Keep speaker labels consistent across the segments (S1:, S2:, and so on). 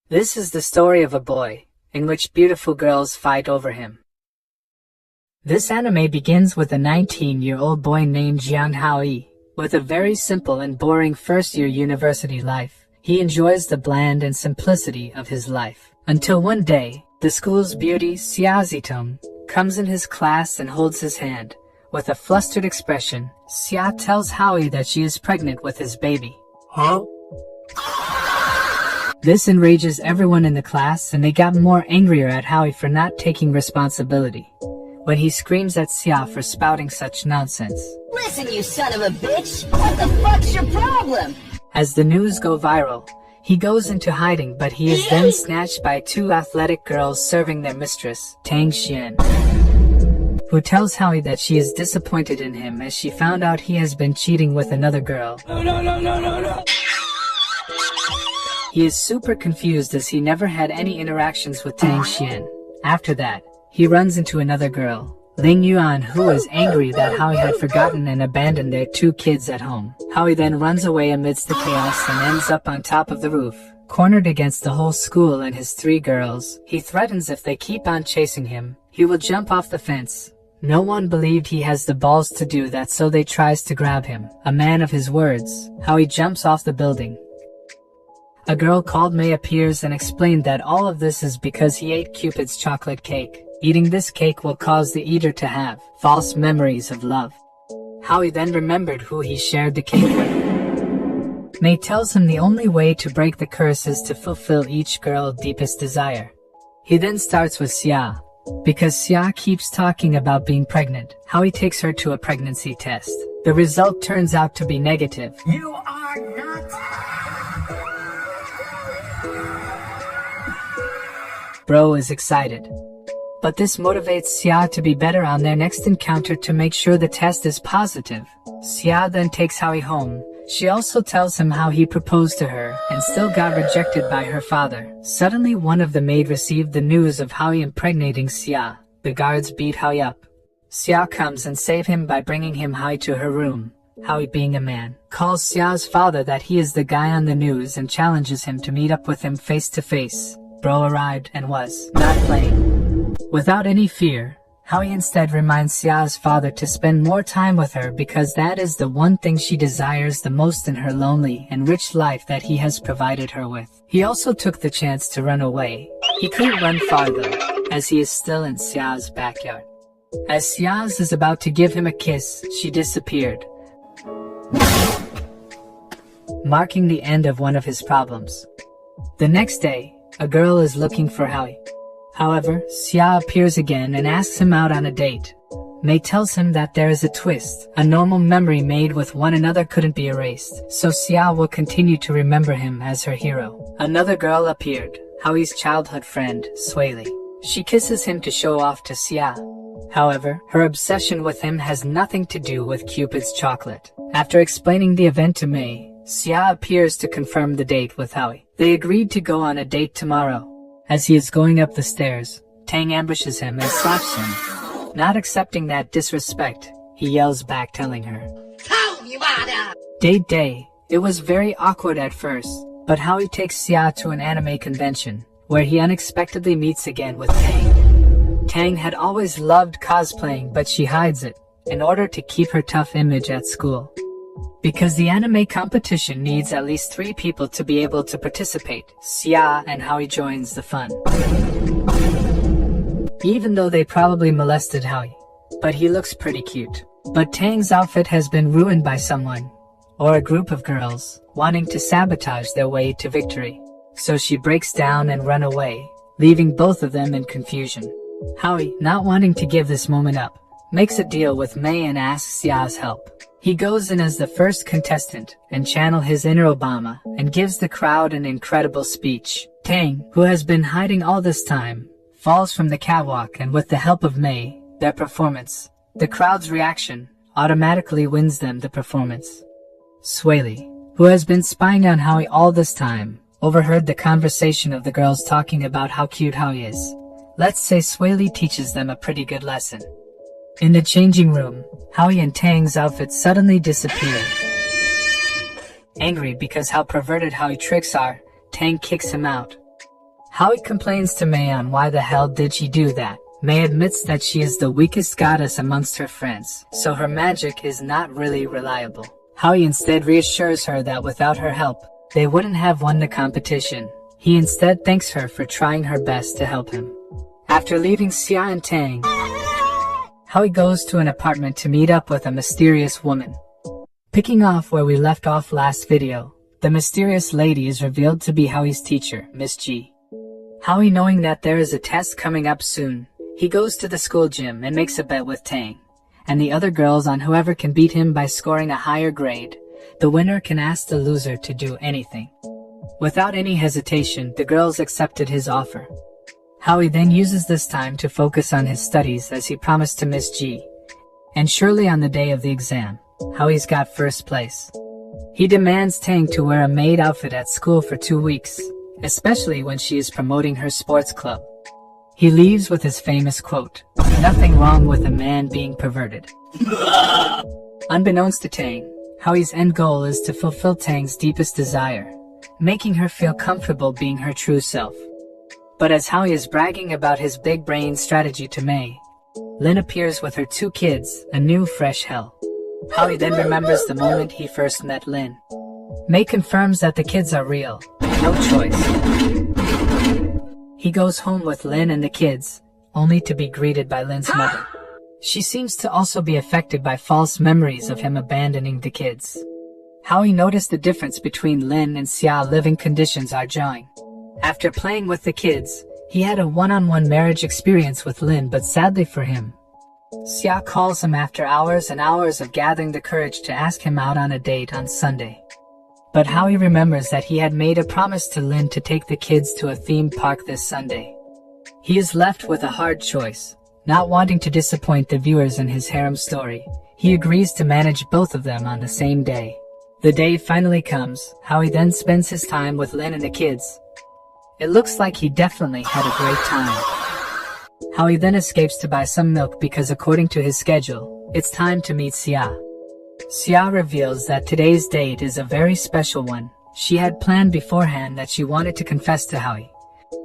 S1: This is the story of a boy, in which beautiful girls fight over him. This anime begins with a 19-year-old boy named Jiang Haoyi, with a very simple and boring first-year university life. He enjoys the bland and simplicity of his life, until one day, the school's beauty Xia Zitong comes in his class and holds his hand. With a flustered expression, Xia tells Haoyi that she is pregnant with his baby.
S2: Huh?
S1: This enrages everyone in the class, and they got more angrier at Haoyi for not taking responsibility, when he screams at Xia for spouting such nonsense.
S3: Listen, you son of a bitch! What the fuck's your problem?
S1: As the news go viral, he goes into hiding, but he is then snatched by two athletic girls serving their mistress, Tang Xian, who tells Haoyi that she is disappointed in him as she found out he has been cheating with another girl.
S2: No.
S1: He is super confused as he never had any interactions with Tang Xian. After that, he runs into another girl, Ling Yuan, who is angry that Haoyi had forgotten and abandoned their two kids at home. Haoyi then runs away amidst the chaos and ends up on top of the roof, cornered against the whole school and his three girls. He threatens if they keep on chasing him, he will jump off the fence. No one believed he has the balls to do that, so they tries to grab him. A man of his words, Haoyi jumps off the building. A girl called May appears and explained that all of this is because he ate Cupid's chocolate cake. Eating this cake will cause the eater to have false memories of love. Haoyi then remembered who he shared the cake with. May tells him the only way to break the curse is to fulfill each girl's deepest desire. He then starts with Xia, because Xia keeps talking about being pregnant. Haoyi takes her to a pregnancy test. The result turns out to be negative.
S2: You are not.
S1: Bro is excited, but this motivates Xia to be better on their next encounter to make sure the test is positive. Xia then takes Haoyi home. She also tells him how he proposed to her and still got rejected by her father. Suddenly one of the maid received the news of Haoyi impregnating Xia. The guards beat Haoyi up. Xia comes and save him by bringing him Haoyi to her room. Haoyi, being a man, calls Xia's father that he is the guy on the news and challenges him to meet up with him face to face. Bro arrived and was not playing. Without any fear, Haoyi instead reminds Xia's father to spend more time with her because that is the one thing she desires the most in her lonely and rich life that he has provided her with. He also took the chance to run away. He couldn't run farther, as he is still in Xia's backyard. As Xia is about to give him a kiss, she disappeared, marking the end of one of his problems. The next day, a girl is looking for Haoyi. However, Xia appears again and asks him out on a date. May tells him that there is a twist. A normal memory made with one another couldn't be erased, so Xia will continue to remember him as her hero. Another girl appeared, Haoyi's childhood friend, Sueli. She kisses him to show off to Xia. However, her obsession with him has nothing to do with Cupid's chocolate. After explaining the event to May, Xia appears to confirm the date with Haoyi. They agreed to go on a date tomorrow. As he is going up the stairs, Tang ambushes him and slaps him. Not accepting that disrespect, he yells back, telling her, "Date day." It was very awkward at first, but Haoyi takes Xia to an anime convention, where he unexpectedly meets again with Tang. Tang had always loved cosplaying, but she hides it, in order to keep her tough image at school. Because the anime competition needs at least 3 people to be able to participate, Xia and Haoyi joins the fun. Even though they probably molested Haoyi, but he looks pretty cute. But Tang's outfit has been ruined by someone, or a group of girls, wanting to sabotage their way to victory. So she breaks down and runs away, leaving both of them in confusion. Haoyi, not wanting to give this moment up, makes a deal with May and asks Xia's help. He goes in as the first contestant and channel his inner Obama and gives the crowd an incredible speech. Tang, who has been hiding all this time, falls from the catwalk, and with the help of May, their performance, the crowd's reaction, automatically wins them the performance. Sueli, who has been spying on Haoyi all this time, overheard the conversation of the girls talking about how cute Haoyi is. Let's say Sueli teaches them a pretty good lesson. In the changing room, Haoyi and Tang's outfits suddenly disappear. Angry because how perverted Haoyi tricks are, Tang kicks him out. Howie complains to Mei on why the hell did she do that. Mei admits that she is the weakest goddess amongst her friends, so her magic is not really reliable. Howie instead reassures her that without her help, they wouldn't have won the competition. He instead thanks her for trying her best to help him. After leaving Xia and Tang, Howie goes to an apartment to meet up with a mysterious woman. Picking off where we left off last video, the mysterious lady is revealed to be Howie's teacher, Miss G. Howie, knowing that there is a test coming up soon, he goes to the school gym and makes a bet with Tang and the other girls on whoever can beat him by scoring a higher grade. The winner can ask the loser to do anything. Without any hesitation, the girls accepted his offer. Howie then uses this time to focus on his studies as he promised to Miss G. And surely on the day of the exam, Howie's got first place. He demands Tang to wear a maid outfit at school for 2 weeks, especially when she is promoting her sports club. He leaves with his famous quote, "Nothing wrong with a man being perverted." Unbeknownst to Tang, Howie's end goal is to fulfill Tang's deepest desire, making her feel comfortable being her true self. But as Howie is bragging about his big brain strategy to Mei, Lin appears with her 2 kids, a new fresh hell. Howie then remembers the moment he first met Lin. Mei confirms that the kids are real, no choice. He goes home with Lin and the kids, only to be greeted by Lin's mother. She seems to also be affected by false memories of him abandoning the kids. Howie noticed the difference between Lin and Xia living conditions are jarring. After playing with the kids, he had a one-on-one marriage experience with Lin, but sadly for him, Xia calls him after hours and hours of gathering the courage to ask him out on a date on Sunday. But Howie remembers that he had made a promise to Lin to take the kids to a theme park this Sunday. He is left with a hard choice. Not wanting to disappoint the viewers in his harem story, he agrees to manage both of them on the same day. The day finally comes. Howie then spends his time with Lin and the kids. It looks like he definitely had a great time. Howie then escapes to buy some milk because according to his schedule, it's time to meet Xia. Xia reveals that today's date is a very special one. She had planned beforehand that she wanted to confess to Howie.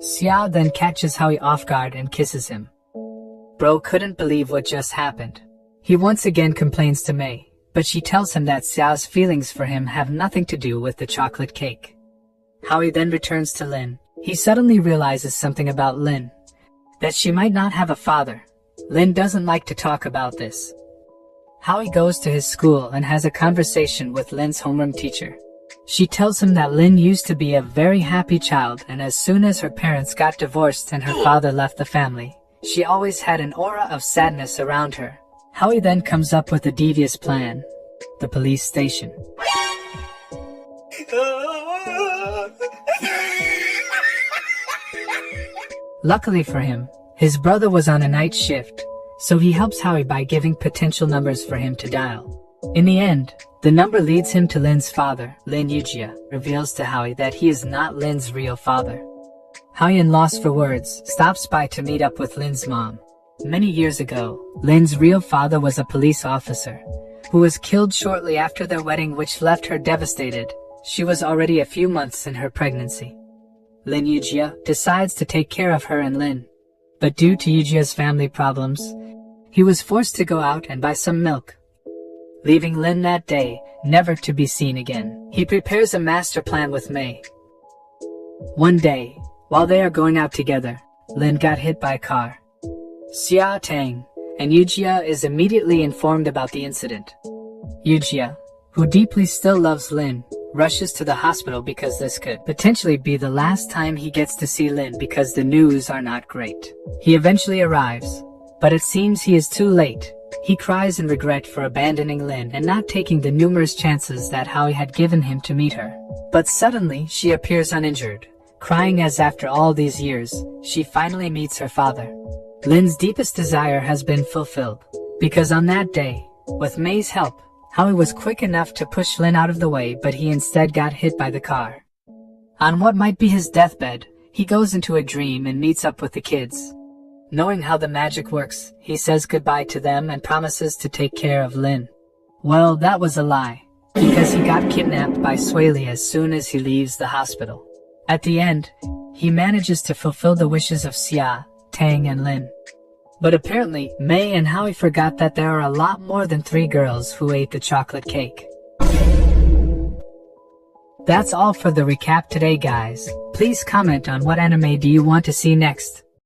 S1: Xia then catches Howie off guard and kisses him. Bro couldn't believe what just happened. He once again complains to Mei, but she tells him that Xiao's feelings for him have nothing to do with the chocolate cake. Howie then returns to Lin. He suddenly realizes something about Lin, that she might not have a father. Lin doesn't like to talk about this. Howie goes to his school and has a conversation with Lin's homeroom teacher. She tells him that Lin used to be a very happy child, and as soon as her parents got divorced and her father left the family, she always had an aura of sadness around her. Howie then comes up with a devious plan: the police station. Luckily for him, his brother was on a night shift, so he helps Howie by giving potential numbers for him to dial. In the end, the number leads him to Lin's father. Lin Yujia reveals to Howie that he is not Lin's real father. Howie, lost for words, stops by to meet up with Lin's mom. Many years ago, Lin's real father was a police officer, who was killed shortly after their wedding, which left her devastated. She was already a few months in her pregnancy. Lin Yujia decides to take care of her and Lin, but due to Yujia's family problems, he was forced to go out and buy some milk, leaving Lin that day, never to be seen again. He prepares a master plan with Mei. One day, while they are going out together, Lin got hit by a car. Xia, Tang, and Yujia is immediately informed about the incident. Yujia, who deeply still loves Lin, rushes to the hospital because this could potentially be the last time he gets to see Lin because the news are not great. He eventually arrives, but it seems he is too late. He cries in regret for abandoning Lin and not taking the numerous chances that Howie had given him to meet her. But suddenly, she appears uninjured, crying as after all these years, she finally meets her father. Lin's deepest desire has been fulfilled, because on that day, with Mei's help, Howie was quick enough to push Lin out of the way, but he instead got hit by the car. On what might be his deathbed, he goes into a dream and meets up with the kids. Knowing how the magic works, he says goodbye to them and promises to take care of Lin. Well, that was a lie, because he got kidnapped by Sueli as soon as he leaves the hospital. At the end, he manages to fulfill the wishes of Xia, Tang, and Lin. But apparently, Mei and Howie forgot that there are a lot more than 3 girls who ate the chocolate cake. That's all for the recap today, guys. Please comment on what anime do you want to see next.